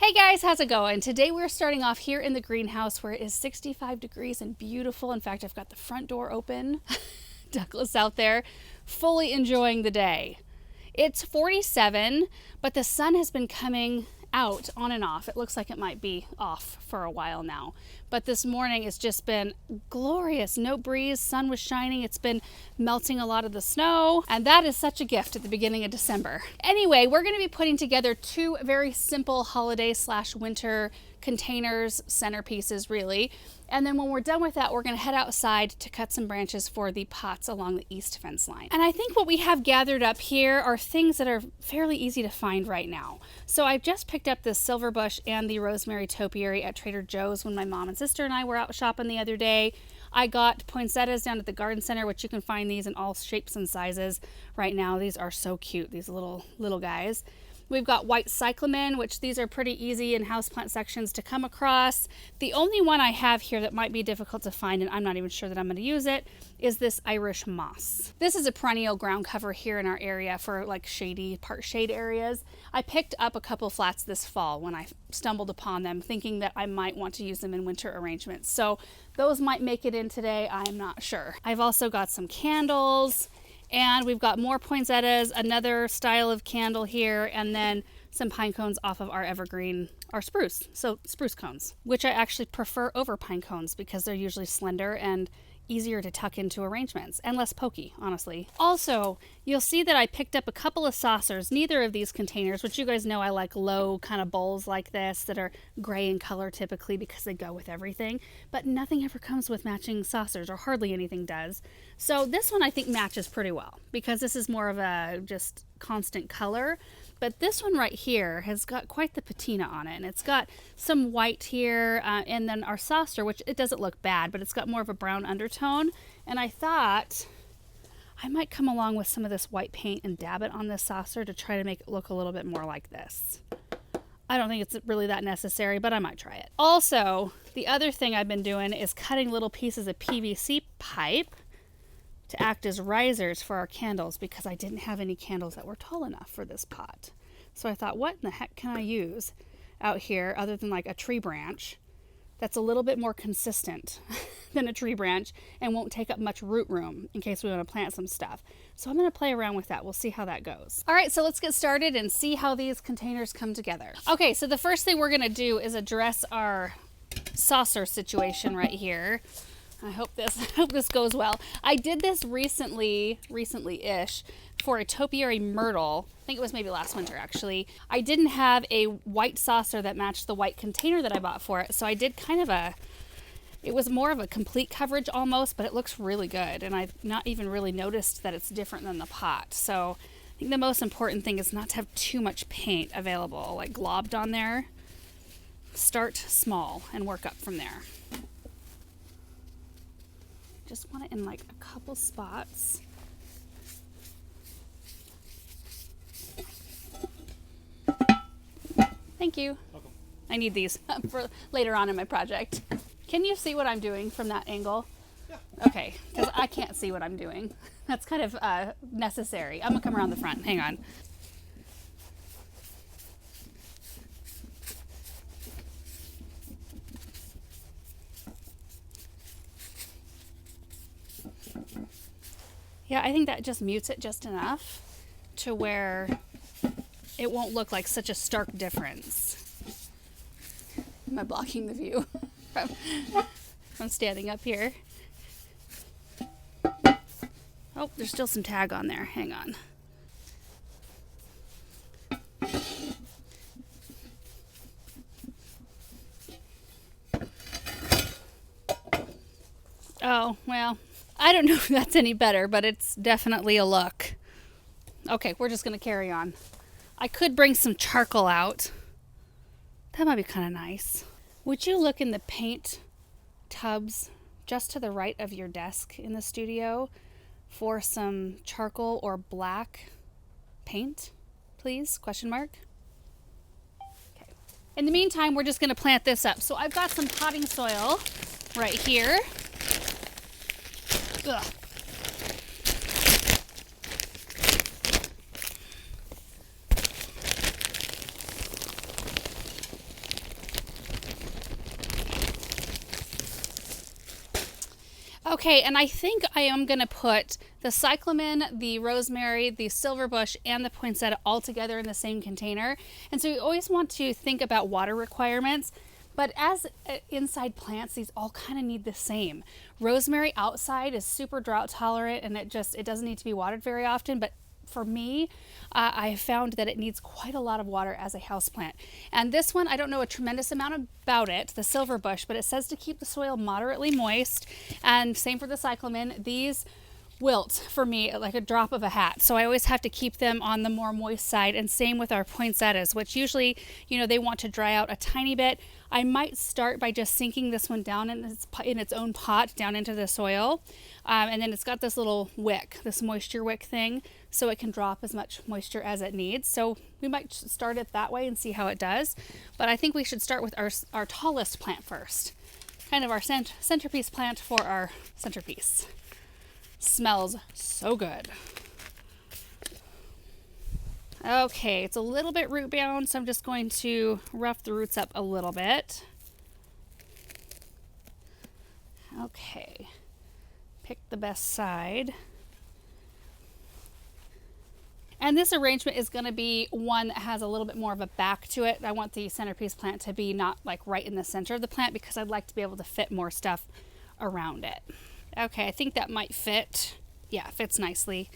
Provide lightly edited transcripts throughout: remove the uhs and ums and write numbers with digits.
Hey guys, how's it going? Today we're starting off here in the greenhouse where it is 65 degrees and beautiful. In fact, I've got the front door open. Douglas out there fully enjoying the day. It's 47, but the sun has been coming out on and off. It looks like it might be off for a while now. But this morning it's just been glorious. No breeze, sun was shining. It's been melting a lot of the snow. And that is such a gift at the beginning of December. Anyway, we're going to be putting together two very simple holiday/winter containers, centerpieces really. And then when we're done with that, we're going to head outside to cut some branches for the pots along the east fence line. And I think what we have gathered up here are things that are fairly easy to find right now. So I've just picked up this silver bush and the rosemary topiary at Trader Joe's when my mom and sister and I were out shopping the other day. I got poinsettias down at the garden center, which you can find these in all shapes and sizes right now. These are so cute, these little guys. We've got white cyclamen, which these are pretty easy in houseplant sections to come across. The only one I have here that might be difficult to find, and I'm not even sure that I'm going to use it, is this Irish moss. This is a perennial ground cover here in our area for like shady, part shade areas. I picked up a couple flats this fall when I stumbled upon them, thinking that I might want to use them in winter arrangements. So those might make it in today, I'm not sure. I've also got some candles. And we've got more poinsettias, another style of candle here, and then some pine cones off of our evergreen, our spruce. So spruce cones, which I actually prefer over pine cones because they're usually slender and easier to tuck into arrangements and less pokey, honestly. Also, you'll see that I picked up a couple of saucers, neither of these containers, which you guys know I like low kind of bowls like this that are gray in color typically because they go with everything, but nothing ever comes with matching saucers, or hardly anything does. So this one I think matches pretty well because this is more of a just constant color. But this one right here has got quite the patina on it, and it's got some white here, and then our saucer, which it doesn't look bad, but it's got more of a brown undertone. And I thought I might come along with some of this white paint and dab it on this saucer to try to make it look a little bit more like this. I don't think it's really that necessary, but I might try it. Also, the other thing I've been doing is cutting little pieces of PVC pipe to act as risers for our candles because I didn't have any candles that were tall enough for this pot. So I thought, what in the heck can I use out here other than like a tree branch that's a little bit more consistent than a tree branch and won't take up much root room in case we want to plant some stuff. So I'm going to play around with that. We'll see how that goes. All right, so let's get started and see how these containers come together. Okay, so the first thing we're going to do is address our saucer situation right here. I hope this goes well. I did this recently-ish for a topiary myrtle. I think it was maybe last winter actually. I didn't have a white saucer that matched the white container that I bought for it, so I did kind of it was more of a complete coverage almost, but it looks really good, and I've not even really noticed that it's different than the pot. So I think the most important thing is not to have too much paint available, like globbed on there. Start small and work up from there. Just want it in like a couple spots. Thank you. Welcome. I need these for later on in my project. Can you see what I'm doing from that angle? Yeah. Okay, because I can't see what I'm doing. That's kind of necessary. I'm gonna come around the front. Hang on. Yeah, I think that just mutes it just enough to where it won't look like such a stark difference. Am I blocking the view from standing up here? Oh, there's still some tag on there. Hang on. Oh, well, I don't know if that's any better, but it's definitely a look. Okay, we're just going to carry on. I could bring some charcoal out. That might be kind of nice. Would you look in the paint tubs just to the right of your desk in the studio for some charcoal or black paint, please? Question mark. Okay. In the meantime, we're just going to plant this up. So I've got some potting soil right here. Ugh. Okay, and I think I am going to put the cyclamen, the rosemary, the silverbush, and the poinsettia all together in the same container. And so you always want to think about water requirements. But as inside plants, these all kind of need the same. Rosemary outside is super drought tolerant, and it doesn't need to be watered very often. But for me, I have found that it needs quite a lot of water as a houseplant. And this one, I don't know a tremendous amount about it, the silverbush, but it says to keep the soil moderately moist. And same for the cyclamen. These wilt for me like a drop of a hat, so I always have to keep them on the more moist side. And same with our poinsettias, which usually, they want to dry out a tiny bit. I might start by just sinking this one down in its own pot down into the soil, and then it's got this little wick, this moisture wick thing, so it can drop as much moisture as it needs. So we might start it that way and see how it does, but I think we should start with our tallest plant first, kind of our centerpiece plant for our centerpiece. Smells so good. Okay, it's a little bit root bound, so I'm just going to rough the roots up a little bit. Okay, pick the best side. And this arrangement is going to be one that has a little bit more of a back to it. I want the centerpiece plant to be not like right in the center of the plant because I'd like to be able to fit more stuff around it. Okay, I think that might fit. Yeah, it fits nicely.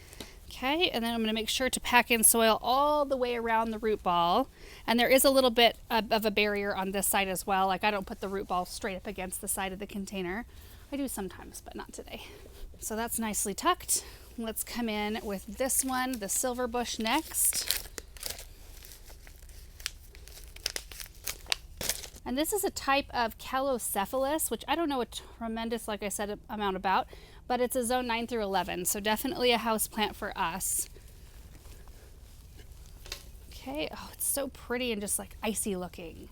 Okay, and then I'm going to make sure to pack in soil all the way around the root ball. And there is a little bit of a barrier on this side as well. Like I don't put the root ball straight up against the side of the container. I do sometimes, but not today. So that's nicely tucked. Let's come in with this one, the silverbush, next. And this is a type of Calocephalus, which I don't know a tremendous, like I said, amount about, but it's a zone 9 through 11, so definitely a house plant for us. Okay, oh, it's so pretty and just like icy looking.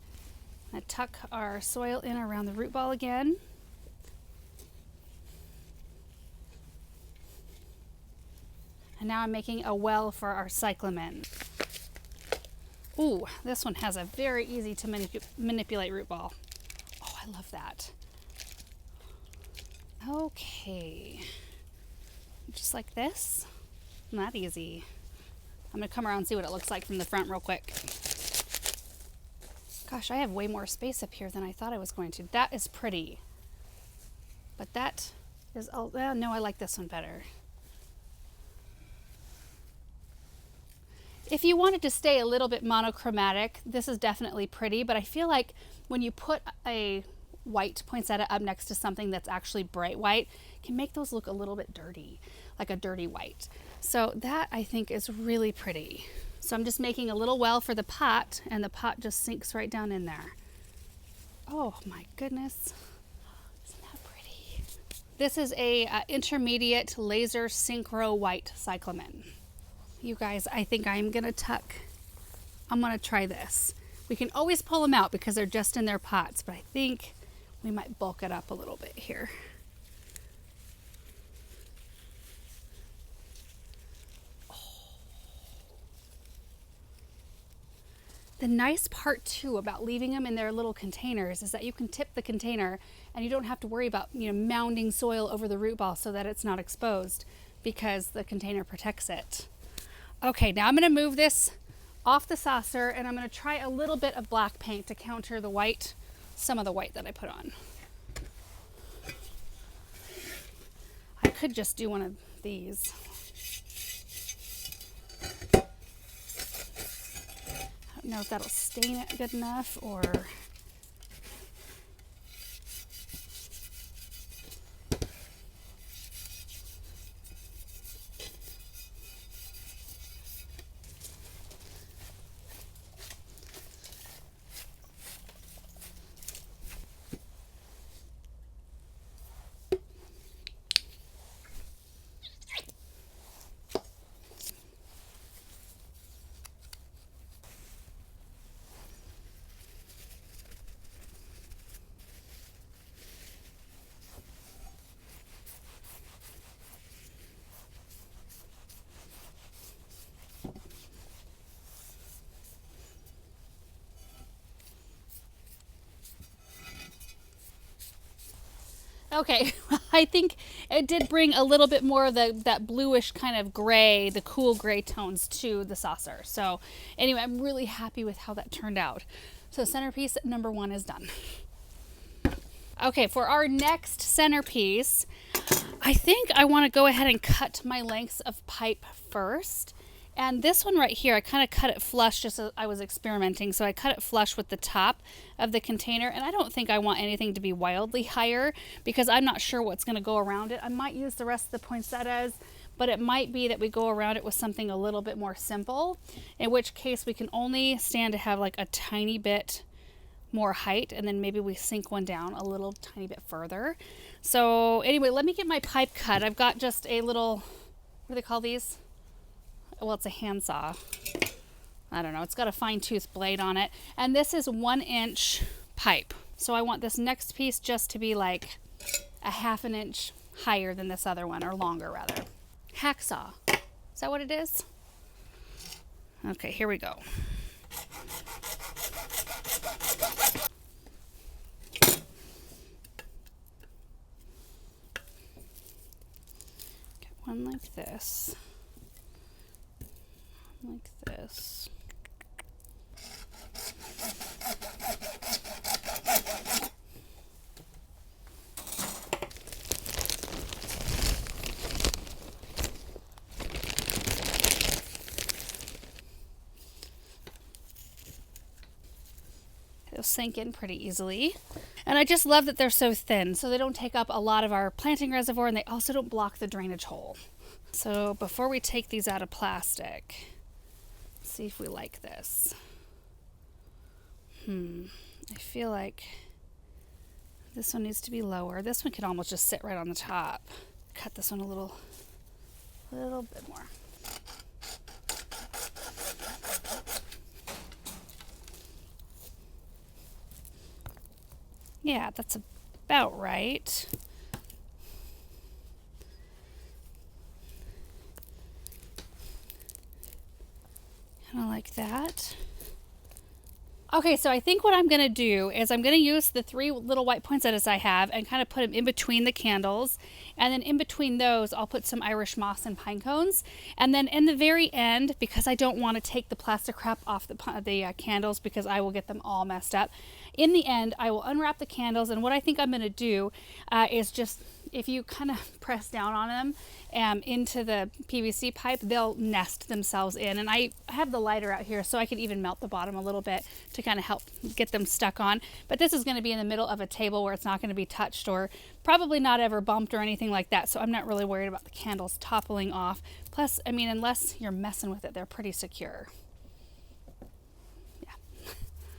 I'm gonna tuck our soil in around the root ball again. And now I'm making a well for our cyclamen. Ooh, this one has a very easy to manipulate root ball. Oh, I love that. Okay, just like this. Not easy. I'm gonna come around and see what it looks like from the front real quick. Gosh, I have way more space up here than I thought I was going to. That is pretty. But that is, oh, no, I like this one better. If you wanted to stay a little bit monochromatic, this is definitely pretty, but I feel like when you put a white poinsettia up next to something that's actually bright white, it can make those look a little bit dirty, like a dirty white. So that I think is really pretty. So I'm just making a little well for the pot, and the pot just sinks right down in there. Oh my goodness. Isn't that pretty? This is a intermediate laser synchro white cyclamen. You guys, I think I'm gonna try this. We can always pull them out because they're just in their pots, but I think we might bulk it up a little bit here. Oh. The nice part too about leaving them in their little containers is that you can tip the container and you don't have to worry about, mounding soil over the root ball so that it's not exposed because the container protects it. Okay, now I'm going to move this off the saucer and I'm going to try a little bit of black paint to counter the white, some of the white that I put on. I could just do one of these. I don't know if that'll stain it good enough or... Okay, I think it did bring a little bit more of that bluish kind of gray, the cool gray tones to the saucer. So anyway, I'm really happy with how that turned out. So centerpiece number 1 is done. Okay, for our next centerpiece, I think I want to go ahead and cut my lengths of pipe first. And this one right here, I kind of cut it flush just as I was experimenting. So I cut it flush with the top of the container. And I don't think I want anything to be wildly higher because I'm not sure what's going to go around it. I might use the rest of the poinsettias, but it might be that we go around it with something a little bit more simple, in which case we can only stand to have like a tiny bit more height, and then maybe we sink one down a little tiny bit further. So anyway, let me get my pipe cut. I've got just a little, what do they call these? Well, it's a handsaw. I don't know. It's got a fine tooth blade on it. And this is 1 inch pipe. So I want this next piece just to be like a 1/2 inch higher than this other one, or longer rather. Hacksaw. Is that what it is? Okay, here we go. Get one like this. Like this. They'll sink in pretty easily. And I just love that they're so thin, so they don't take up a lot of our planting reservoir, and they also don't block the drainage hole. So before we take these out of plastic, see if we like this. I feel like this one needs to be lower. This one could almost just sit right on the top. Cut this one a little bit more. Yeah, that's about right. Kind of like that. Okay, so I think what I'm going to do is I'm going to use the 3 little white poinsettias I have and kind of put them in between the candles. And then in between those, I'll put some Irish moss and pine cones. And then in the very end, because I don't want to take the plastic wrap off the candles because I will get them all messed up. In the end, I will unwrap the candles. And what I think I'm going to do is just, if you kind of press down on them into the PVC pipe, they'll nest themselves in. And I have the lighter out here, so I can even melt the bottom a little bit to kind of help get them stuck on. But this is going to be in the middle of a table where it's not going to be touched or probably not ever bumped or anything like that. So I'm not really worried about the candles toppling off. Plus, I mean, unless you're messing with it, they're pretty secure. Yeah.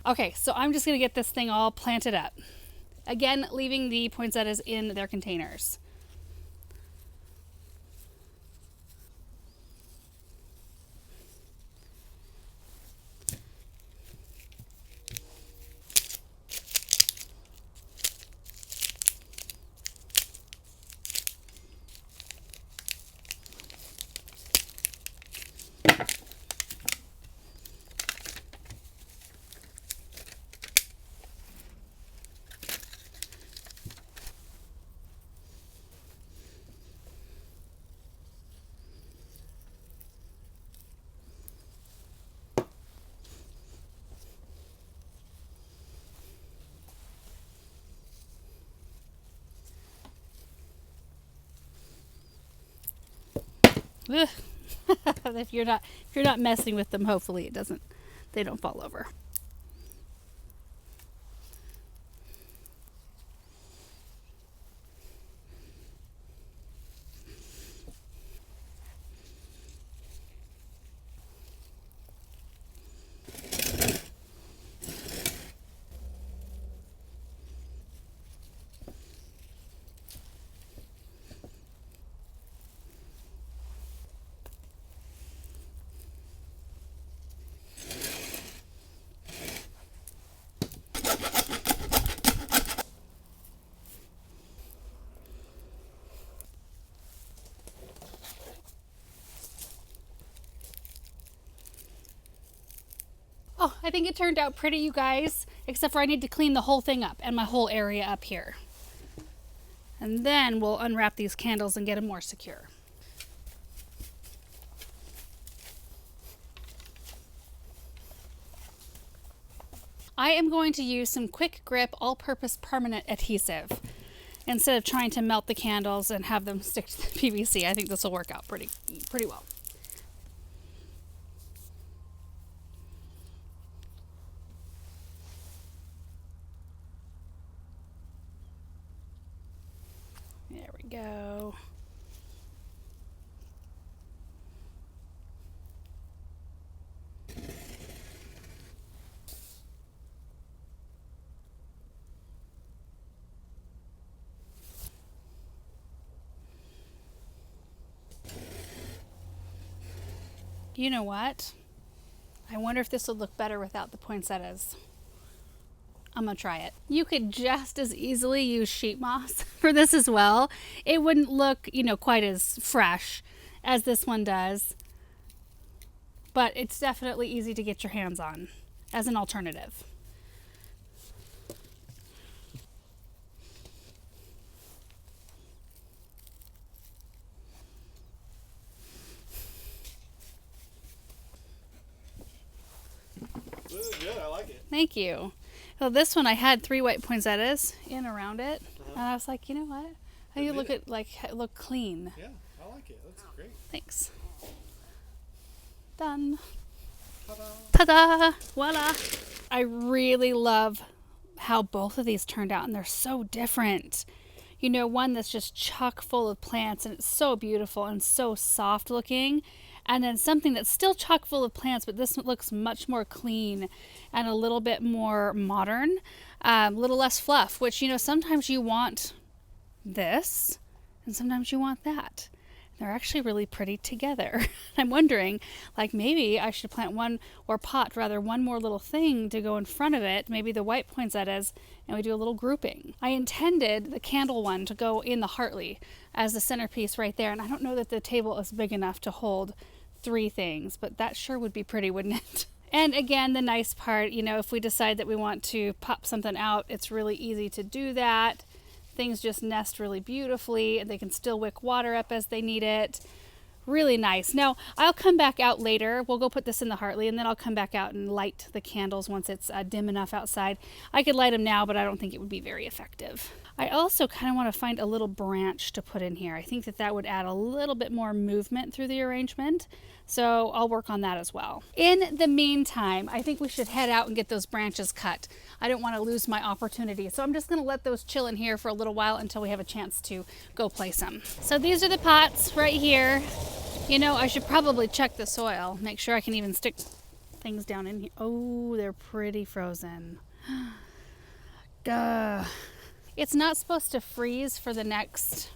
Okay, so I'm just going to get this thing all planted up. Again, leaving the poinsettias in their containers. If you're not messing with them, hopefully they don't fall over. Oh, I think it turned out pretty, you guys, except for I need to clean the whole thing up and my whole area up here. And then we'll unwrap these candles and get them more secure. I am going to use some quick grip all-purpose permanent adhesive instead of trying to melt the candles and have them stick to the PVC. I think this will work out pretty well. There we go. You know what? I wonder if this would look better without the poinsettias. I'm gonna try it. You could just as easily use sheet moss for this as well. It wouldn't look, quite as fresh as this one does, but it's definitely easy to get your hands on as an alternative. This is good. I like it. Thank you. Well, this one I had 3 white poinsettias in around it, and I was like, you know what? How you look look clean. Yeah, I like it. Looks great. Thanks. Done. Ta-da. Ta-da! Voila! I really love how both of these turned out, and they're so different. One that's just chock full of plants, and it's so beautiful and so soft looking. And then something that's still chock full of plants, but this looks much more clean and a little bit more modern, a little less fluff, which, sometimes you want this and sometimes you want that. They're actually really pretty together. I'm wondering, maybe I should plant one more little thing to go in front of it, maybe the white poinsettias, and we do a little grouping. I intended the candle one to go in the Hartley as the centerpiece right there, and I don't know that the table is big enough to hold 3 things, but that sure would be pretty, wouldn't it? And again, the nice part, if we decide that we want to pop something out, it's really easy to do that. Things just nest really beautifully, and they can still wick water up as they need it. Really nice. Now, I'll come back out later. We'll go put this in the Hartley, and then I'll come back out and light the candles once it's dim enough outside. I could light them now, but I don't think it would be very effective. I also kind of want to find a little branch to put in here. I think that would add a little bit more movement through the arrangement. So I'll work on that as well. In the meantime, I think we should head out and get those branches cut. I don't want to lose my opportunity. So I'm just going to let those chill in here for a little while until we have a chance to go place them. So these are the pots right here. I should probably check the soil, make sure I can even stick things down in here. Oh, they're pretty frozen. Duh. It's not supposed to freeze for the next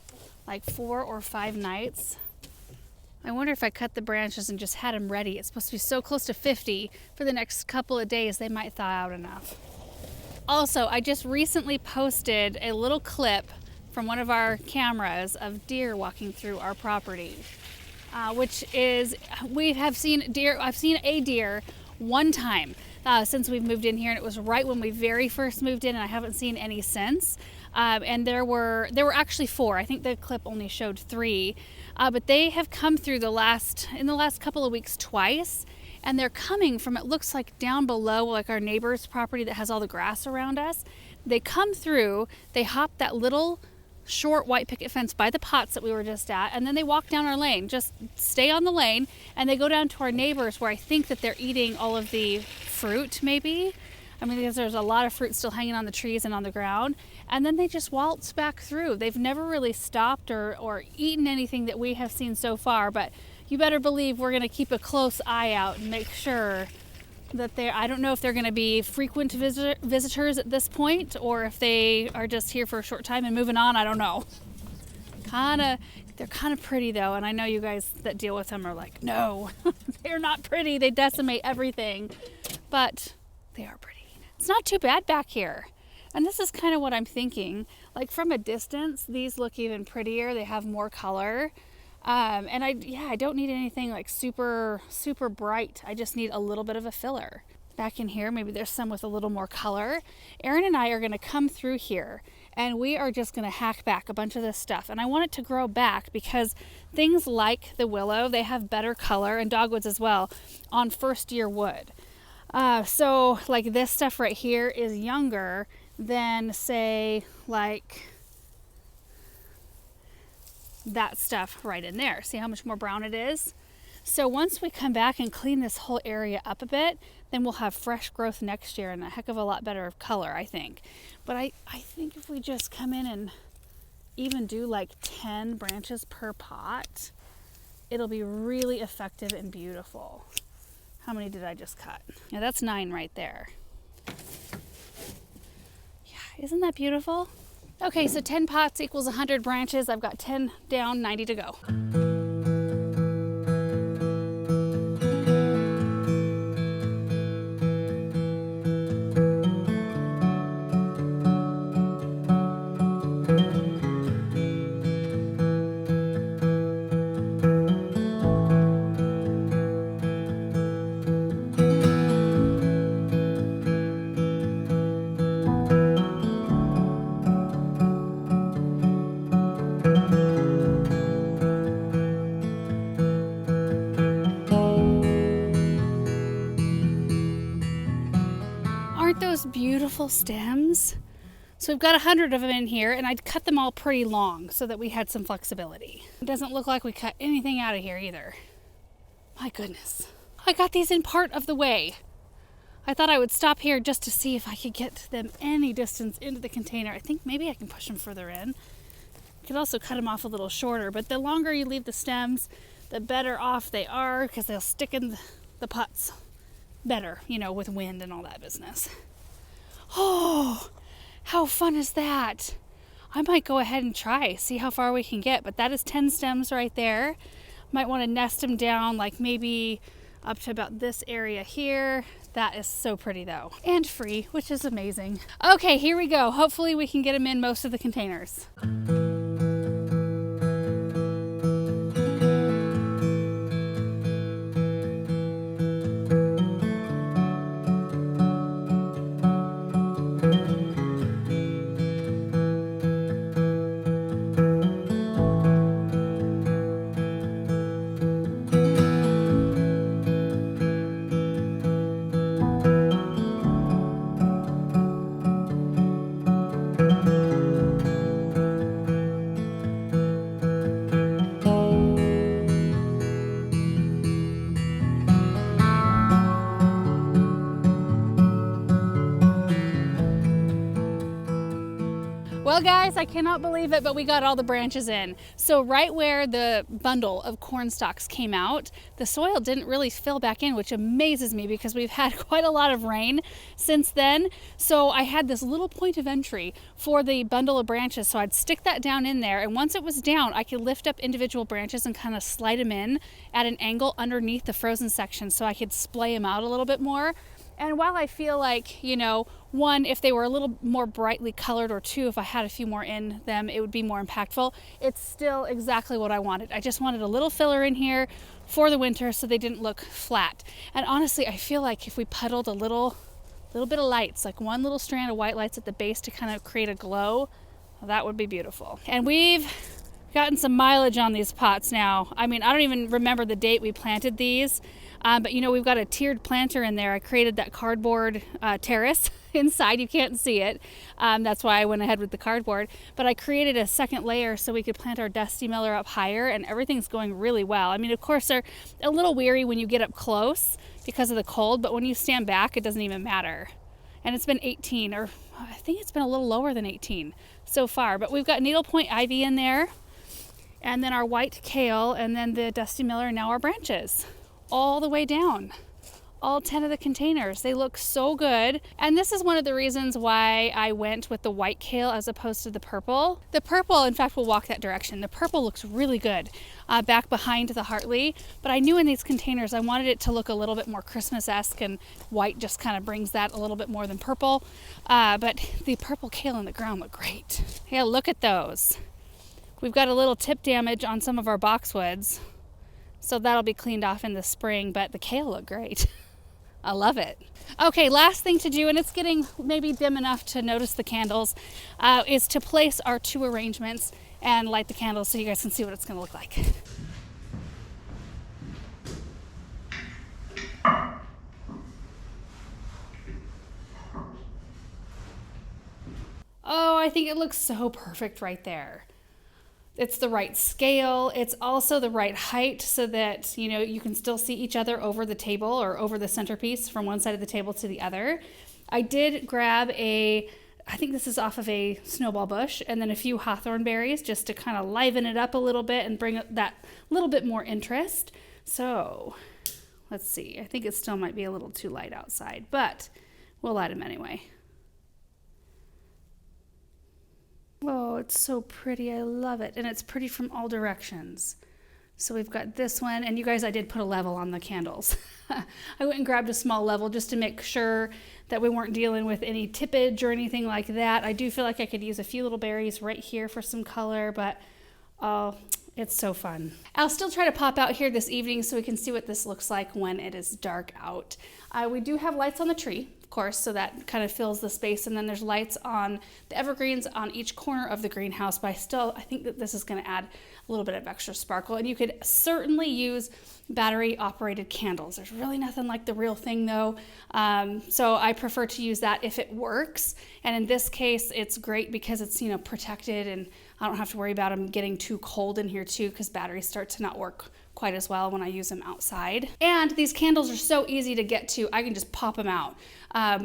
4 or 5 nights. I wonder if I cut the branches and just had them ready. It's supposed to be so close to 50 for the next couple of days, they might thaw out enough. Also, I just recently posted a little clip from one of our cameras of deer walking through our property, we have seen deer. I've seen a deer one time since we've moved in here, and it was right when we very first moved in, and I haven't seen any since. And there were actually 4. I think the clip only showed 3, but they have come through in the last couple of weeks twice, and they're coming from, it looks like down below, our neighbor's property that has all the grass around us. They come through, they hop that little short white picket fence by the pots that we were just at, and then they walk down our lane, just stay on the lane, and they go down to our neighbors where I think that they're eating all of the fruit, maybe. Because there's a lot of fruit still hanging on the trees and on the ground, and then they just waltz back through. They've never really stopped or eaten anything that we have seen so far, but you better believe we're going to keep a close eye out and make sure that I don't know if they're going to be frequent visitors at this point, or if they are just here for a short time and moving on. I don't know. They're kind of pretty though, and I know you guys that deal with them are like, no, they're not pretty. They decimate everything, but they are pretty. It's not too bad back here. And this is kind of what I'm thinking. From a distance, these look even prettier. They have more color. And I don't need anything super, super bright. I just need a little bit of a filler. back in here. Maybe there's some with a little more color. Erin and I are going to come through here and we are just going to hack back a bunch of this stuff. And I want it to grow back because things like the willow, they have better color, and dogwoods as well, on first year wood. So like this stuff right here is younger than, say, like that stuff right in there. See how much more brown it is? So once we come back and clean this whole area up a bit, then we'll have fresh growth next year and a heck of a lot better color, I think. But I think if we just come in and even do like 10 branches per pot, it'll be really effective and beautiful. How many did I just cut? Yeah, that's 9 right there. Yeah, isn't that beautiful? Okay, so 10 pots equals 100 branches. I've got 10 down, 90 to go. Those beautiful stems. So we've got 100 of them in here, and I'd cut them all pretty long so that we had some flexibility. It doesn't look like we cut anything out of here either. My goodness. I got these in part of the way. I thought I would stop here just to see if I could get them any distance into the container. I think maybe I can push them further in. You could also cut them off a little shorter, but the longer you leave the stems, the better off they are because they'll stick in the pots better, you know, with wind and all that business. Oh, how fun is that? I might go ahead and try, see how far we can get, but that is 10 stems right there. Might want to nest them down like maybe up to about this area here. That is so pretty though, and free, which is amazing. Okay, here we go. Hopefully we can get them in most of the containers. Well guys, I cannot believe it, but we got all the branches in. So right where the bundle of corn stalks came out, the soil didn't really fill back in, which amazes me because we've had quite a lot of rain since then. So I had this little point of entry for the bundle of branches. So I'd stick that down in there, and once it was down, I could lift up individual branches and kind of slide them in at an angle underneath the frozen section so I could splay them out a little bit more. And while I feel like, you know, one, if they were a little more brightly colored, or two, if I had a few more in them, it would be more impactful, it's still exactly what I wanted. I just wanted a little filler in here for the winter so they didn't look flat. And honestly, I feel like if we puddled a little bit of lights, like one little strand of white lights at the base to kind of create a glow, well, that would be beautiful. And we've gotten some mileage on these pots now. I mean, I don't even remember the date we planted these. But you know, we've got a tiered planter in there. I created that cardboard terrace inside. You can't see it. That's why I went ahead with the cardboard. But I created a second layer so we could plant our Dusty Miller up higher, and everything's going really well. I mean, of course, they're a little weary when you get up close because of the cold, but when you stand back, it doesn't even matter. And it's been 18, or I think it's been a little lower than 18 so far. But we've got needlepoint ivy in there, and then our white kale, and then the Dusty Miller, and now our branches. All the way down, all 10 of the containers. They look so good. And this is one of the reasons why I went with the white kale as opposed to the purple. The purple, in fact, will walk that direction. The purple looks really good back behind the Hartley, but I knew in these containers I wanted it to look a little bit more Christmas-esque, and white just kind of brings that a little bit more than purple. But the purple kale in the ground look great. Yeah, look at those. We've got a little tip damage on some of our boxwoods, so that'll be cleaned off in the spring, but the kale look great. I love it. Okay, last thing to do, and it's getting maybe dim enough to notice the candles, is to place our 2 arrangements and light the candles so you guys can see what it's going to look like. Oh, I think it looks so perfect right there. It's the right scale. It's also the right height so that, you know, you can still see each other over the table or over the centerpiece from one side of the table to the other. I did grab I think this is off of a snowball bush, and then a few hawthorn berries just to kind of liven it up a little bit and bring that little bit more interest. So let's see. I think it still might be a little too light outside, but we'll light them anyway. Oh, it's so pretty. I love it. And it's pretty from all directions. So we've got this one. And you guys, I did put a level on the candles. I went and grabbed a small level just to make sure that we weren't dealing with any tippage or anything like that. I do feel like I could use a few little berries right here for some color, but oh, it's so fun. I'll still try to pop out here this evening so we can see what this looks like when it is dark out. We do have lights on the tree, of course, so that kind of fills the space, and then there's lights on the evergreens on each corner of the greenhouse, but I think that this is going to add a little bit of extra sparkle, and you could certainly use battery operated candles. There's really nothing like the real thing though, so I prefer to use that if it works, and in this case it's great because it's, you know, protected, and I don't have to worry about them getting too cold in here too, because batteries start to not work quite as well when I use them outside. And these candles are so easy to get to. I can just pop them out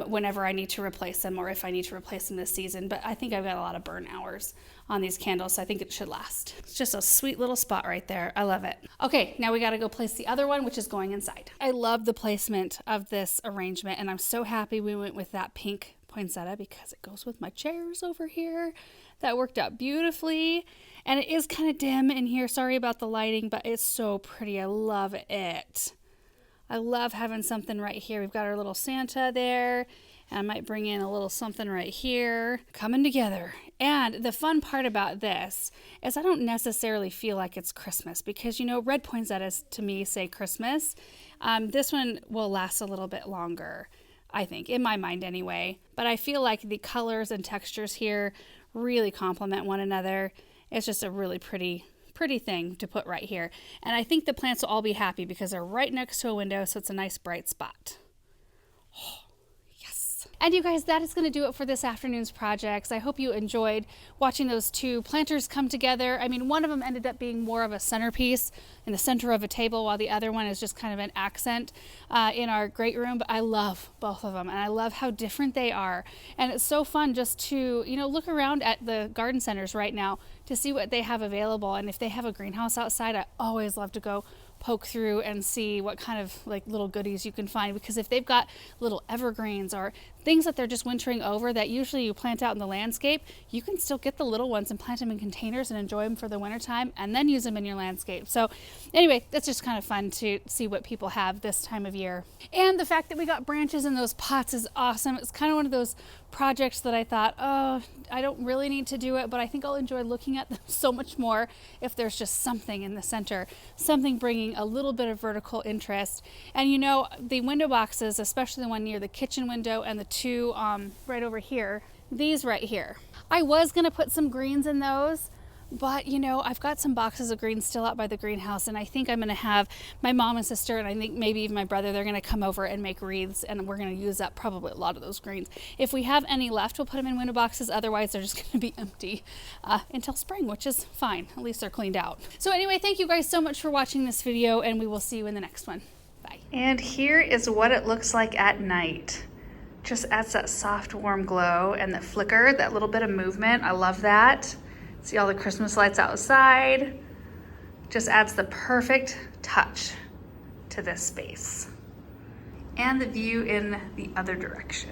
whenever I need to replace them, or if I need to replace them this season. But I think I've got a lot of burn hours on these candles, so I think it should last. It's just a sweet little spot right there. I love it. Okay, now we got to go place the other one, which is going inside. I love the placement of this arrangement, and I'm so happy we went with that pink poinsettia because it goes with my chairs over here. That worked out beautifully. And it is kind of dim in here. Sorry about the lighting, but it's so pretty. I love it. I love having something right here. We've got our little Santa there. And I might bring in a little something right here. Coming together. And the fun part about this is I don't necessarily feel like it's Christmas because, you know, red poinsettias to me say Christmas. This one will last a little bit longer, I think, in my mind anyway. But I feel like the colors and textures here really complement one another. It's just a really pretty thing to put right here. And I think the plants will all be happy because they're right next to a window, so it's a nice bright spot. Oh, yes. And you guys, that is going to do it for this afternoon's projects. I hope you enjoyed watching those 2 planters come together. I mean, one of them ended up being more of a centerpiece in the center of a table, while the other one is just kind of an accent in our great room. But I love both of them, and I love how different they are. And it's so fun just to, you know, look around at the garden centers right now to see what they have available. And if they have a greenhouse outside, I always love to go poke through and see what kind of like little goodies you can find, because if they've got little evergreens or things that they're just wintering over that usually you plant out in the landscape, you can still get the little ones and plant them in containers and enjoy them for the wintertime and then use them in your landscape. So anyway, that's just kind of fun to see what people have this time of year. And the fact that we got branches in those pots is awesome. It's kind of one of those projects that I thought, oh, I don't really need to do it, but I think I'll enjoy looking at them so much more if there's just something in the center, something bringing a little bit of vertical interest. And you know, the window boxes, especially the one near the kitchen window and the 2 right over here, these right here, I was going to put some greens in those, but you know, I've got some boxes of greens still out by the greenhouse, and I think I'm going to have my mom and sister, and I think maybe even my brother, they're going to come over and make wreaths, and we're going to use up probably a lot of those greens. If we have any left, we'll put them in window boxes. Otherwise, they're just going to be empty until spring, which is fine. At least they're cleaned out. So anyway, thank you guys so much for watching this video, and we will see you in the next one. Bye. And here is what it looks like at night. Just adds that soft, warm glow and the flicker, that little bit of movement. I love that. See all the Christmas lights outside. Just adds the perfect touch to this space. And the view in the other direction.